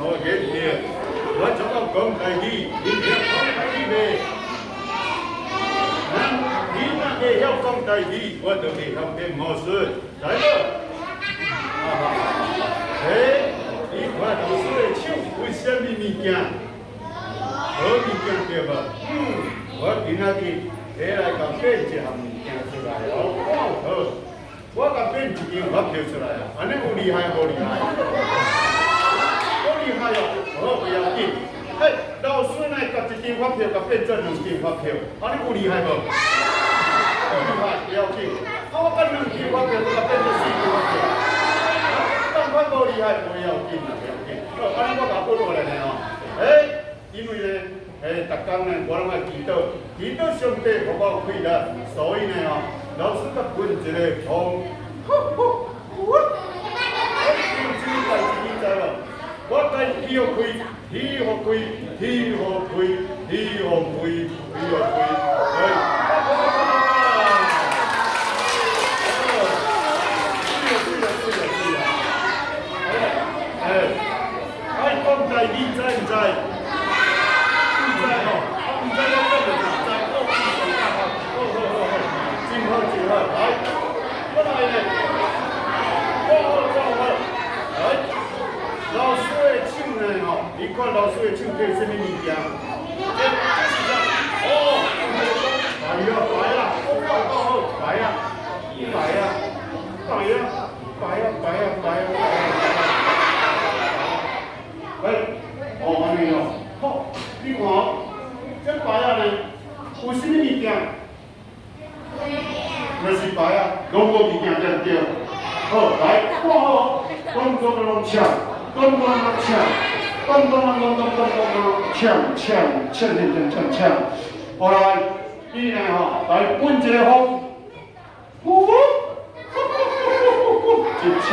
我给你，我怎么讲台语？你听讲台语呗？你那个要讲台语，我就给他变魔术，来了。你看老师的手为什么物件？好物件对吧？我今仔日来甲变一项物件出来哦，好。我甲变一张发票出来啊，安尼有厉害无厉害？好厉害哦！好不要紧。老师呢，甲一张发票甲变做2张发票，安尼有厉害无？有厉害，不要紧。我甲2张发票甲变做4张发票，但款无厉害，不要紧啦，不要紧。好，安尼我甲分落来呢哦。因为呢，逐工呢，我拢爱祈祷，祈祷上帝互我快乐，所以呢哦。老师甲分一个从，我这代志你知无？我该起互开，起互开，起互开，起互开，起互开，爱讲台语知唔知？唔知吼，唔知我讲唔知，我上大学，真好真好，来，过来咧，好，来，老师的手呢吼，你看老师的手这是什么物件？这是啥？哦，白啦，安尼哦，好，你看，这白啊呢，有什么物件？就是白啊，拢无物件对唔对？好，来，看好，咚咚咚锵，咚咚咚锵，咚咚咚咚咚咚咚锵，好来，你呢吼，来分一个风，一手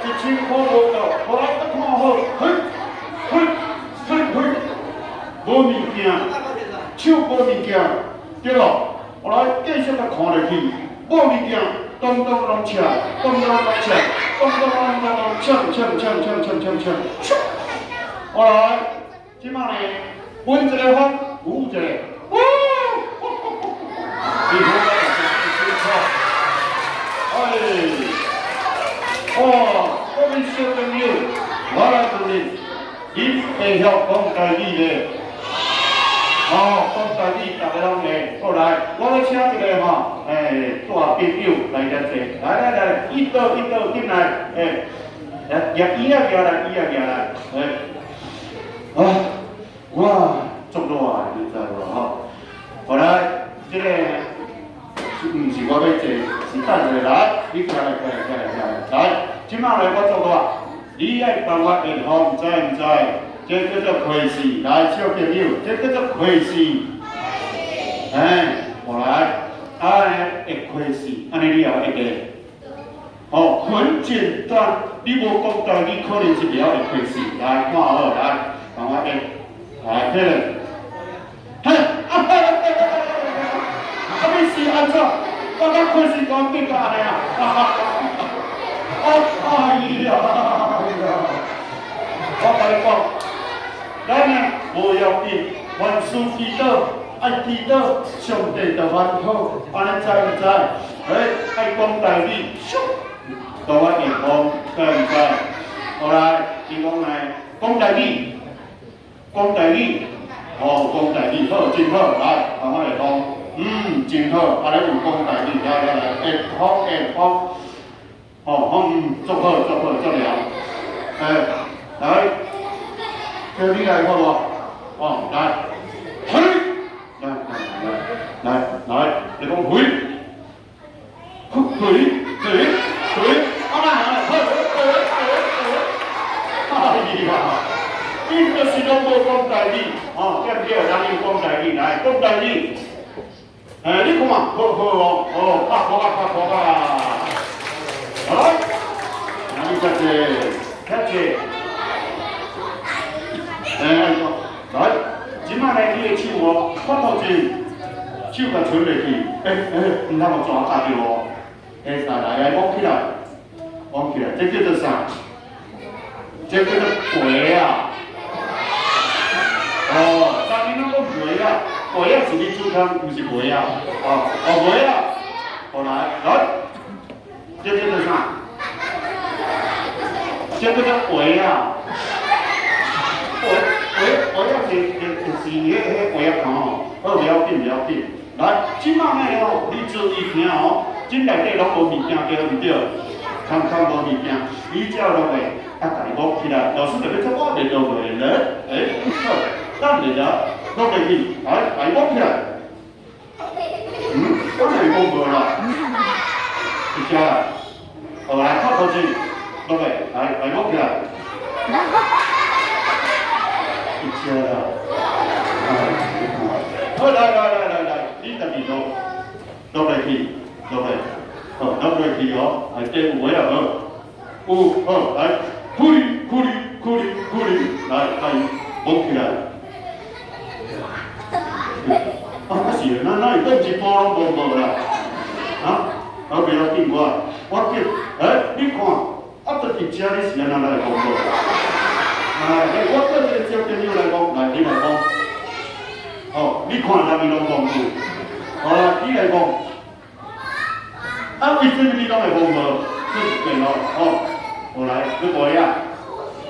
一手看无到，好来，再看好，无物件，手无物件，对咯。我来继续来看落去，无物件，咚咚咚锵，咚咚咚锵，咚咚咚咚咚锵，我来，即摆呢，分一个风，舞一个，你看，各位小朋友，我来问你，你会晓讲台语咧？讲台语，大家拢会。好来，我要请一个吼，大朋友来遮坐。来，一道进来，来，椅仔行来，哇，足热的，你知无吼？好来，这个毋是我要坐，是等下来，你起来，来，即摆来我做热，你爱帮我演风，知唔知？这叫做开始，来，小朋友，这叫做开始。我来，会开始，安尼你也会个。很简单，你无讲台语，可能是袂晓会开始。来，看好，来，帮我演，来，这个，你是安怎？我刚开始讲变到安尼啊！我甲你讲。咱呢无要紧，凡事祈祷，爱祈祷，上帝就安好，安尼知唔知？爱讲台语，甲我应付，知唔知？后来伊讲来讲台语，讲台语，好，真好，来，帮我来讲，真好，安尼有讲台语，来，会好，足好，足了，来。叫你来看我，来，来，你讲回，你就是拢无讲台语，叫人要讲台语，来讲台语，你看嘛，好，拍鼓来，你这是，来，即摆呢，你的手发头前，手甲伸落去。唔通我抓下着哦。来往起来，往起来，这叫做啥？这叫做鬼啊！哦，但你那个鬼啊，鬼啊是你主汤，不是鬼啊。鬼啊，好来，这叫做啥？这叫做鬼啊！鬼啊是迄鬼啊汤哦，好不要紧不要紧。来，即摆呢哦，你注意听哦，这内底拢无物件对唔对？空无物件，你只要落来，甲伊摸起来，老师就要做我连落去咧，好，咱连了，落落去，来摸起来。我係講過啦，而家，好來，靠過去，落嚟，來摸起來，而家啦，好來，你特別落嚟去，落嚟去哦，係第五位啊，好，來，苦力，來，摸起來。是，那伊都是波拢无啦，不要紧我叫，你看，都伫遮你是安怎来讲无？我叫这个小朋友来讲，来你来讲，你看人伊拢讲过，你来讲，为什么你拢会讲无？这是对咯，来，你过呀，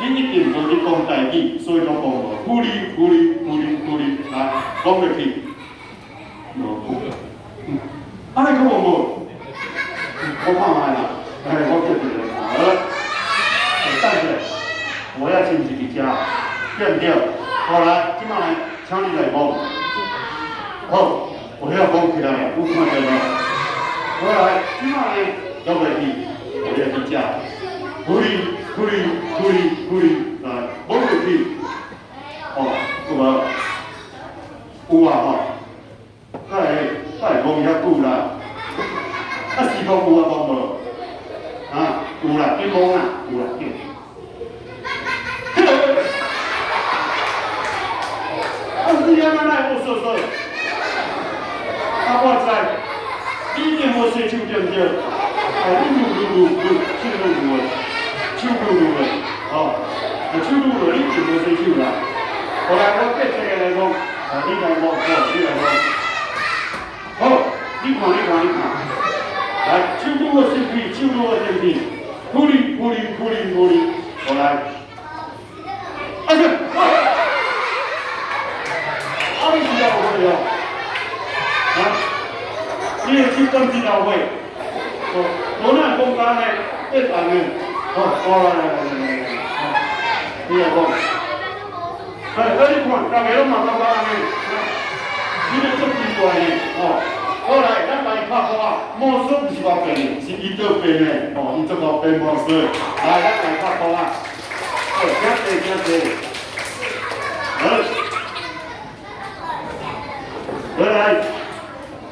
你一定无你讲代志，所以拢讲无，苦力，来，讲落去。安尼讲无？我看卖啦，我叫一个，等下，我要亲自去家，对唔对？好来，即摆来，请你来摸。好，我要摸起来，有看到无？好来，即摆呢，落落去，我要去家，苦力，来，摸落去，有无？有啊讲遐久啦，是讲有啊讲无？有啦，你讲啦，有啦，叫。你安怎来无说？我知，你一定无洗手对唔对？手撸的，手撸的，你一定无洗手啦。后来我叫这个来讲，你来讲。好，你看，来，手拄好身体，苦力，好来，你知道会哦，你的手感知道会，我那讲干呢，对办的，来，你来讲，你看，大家拢嘛感觉安尼，你咧做奇怪呢，好来，咱来拍鼓啊！魔术不是我变的，是伊做变的。伊做我变魔术。来，咱来拍鼓啊！请坐。好，来，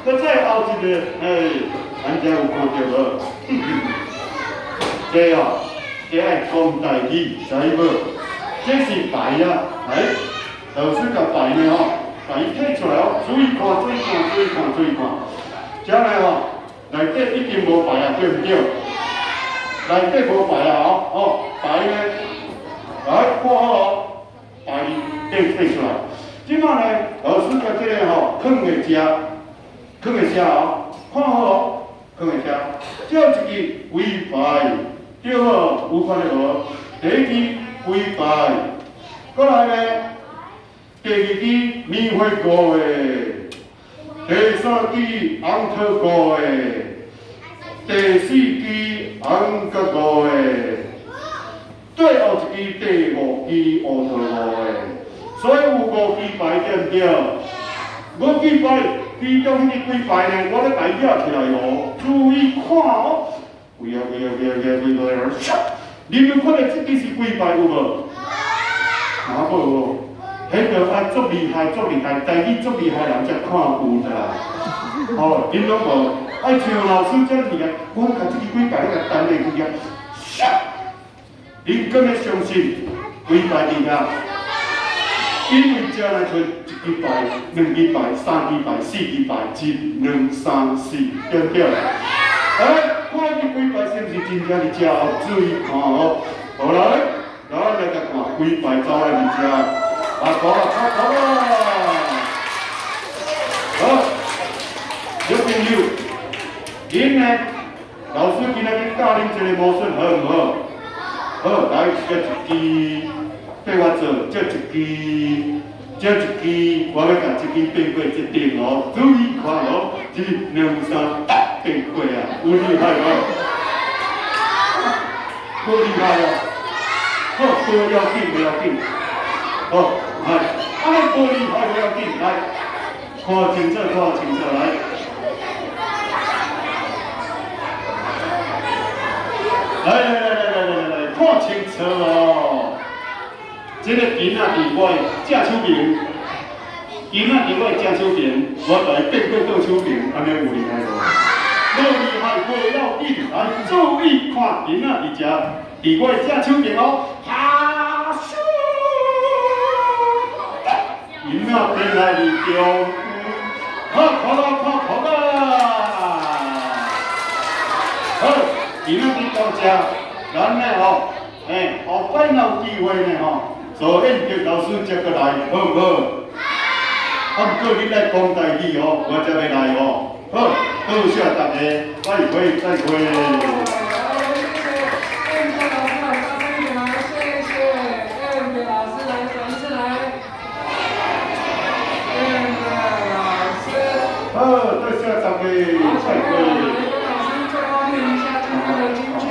再后一个，咱遮有看到无？这爱讲代志，知无？这是牌啊，老师甲牌呢把伊摕出来注意看。遮呢内底一定无牌啊，对唔对？内底无牌啊，牌呢，来看好牌摕出来。即摆呢，老师甲这个放在遮，看好放在遮。这一支为牌，对好，有看到无？第一支为牌，过来呢。第二支棉花膏的，第三支红桃膏的，第四支红角膏的，最后一支第五支乌桃膏的，所以有5支牌对唔对？5支牌，其中迄几牌呢？我咧家写起来哦，注意看哦。喂，你们看到这支是几牌有无？无。迄个足厉害，台语足厉害人才看有的啦。恁拢无，像老师遮尔啊，我甲这几牌咧甲等下去啊，恁敢会相信几牌伫遐？因为这来做一礼拜、两礼拜、三礼拜、四礼拜、一、两、三、四，对不对？看你几摆是不是真正伫遮？注意看哦。好来，咱来甲看几摆走来伫遮。好啊！好，小朋友，今日老师今日教恁一个魔术，好唔好？好，来这一支，跟我做，这一支，我要甲这支变过一点哦，注意看哦，一、两、三，变过啊，有厉害无？好厉害哦！好，不要紧，好，来，不厉害不要紧，来，看清楚来。来，看清楚哦！这个囡仔伫我正手边，囡仔伫我正手边，我来变过倒手边，安尼有厉害无？无厉害，不要紧，来注意看囡仔伫遮，伫我正手边哦，哈咻！囡仔变来离中，好啦！好，囡仔伫到遮。咱呢吼，后摆若有机会呢吼，做演剧老师接过来，好唔好？啊，不过你来讲台语哦，我才要来哦。好，多谢大家，再会。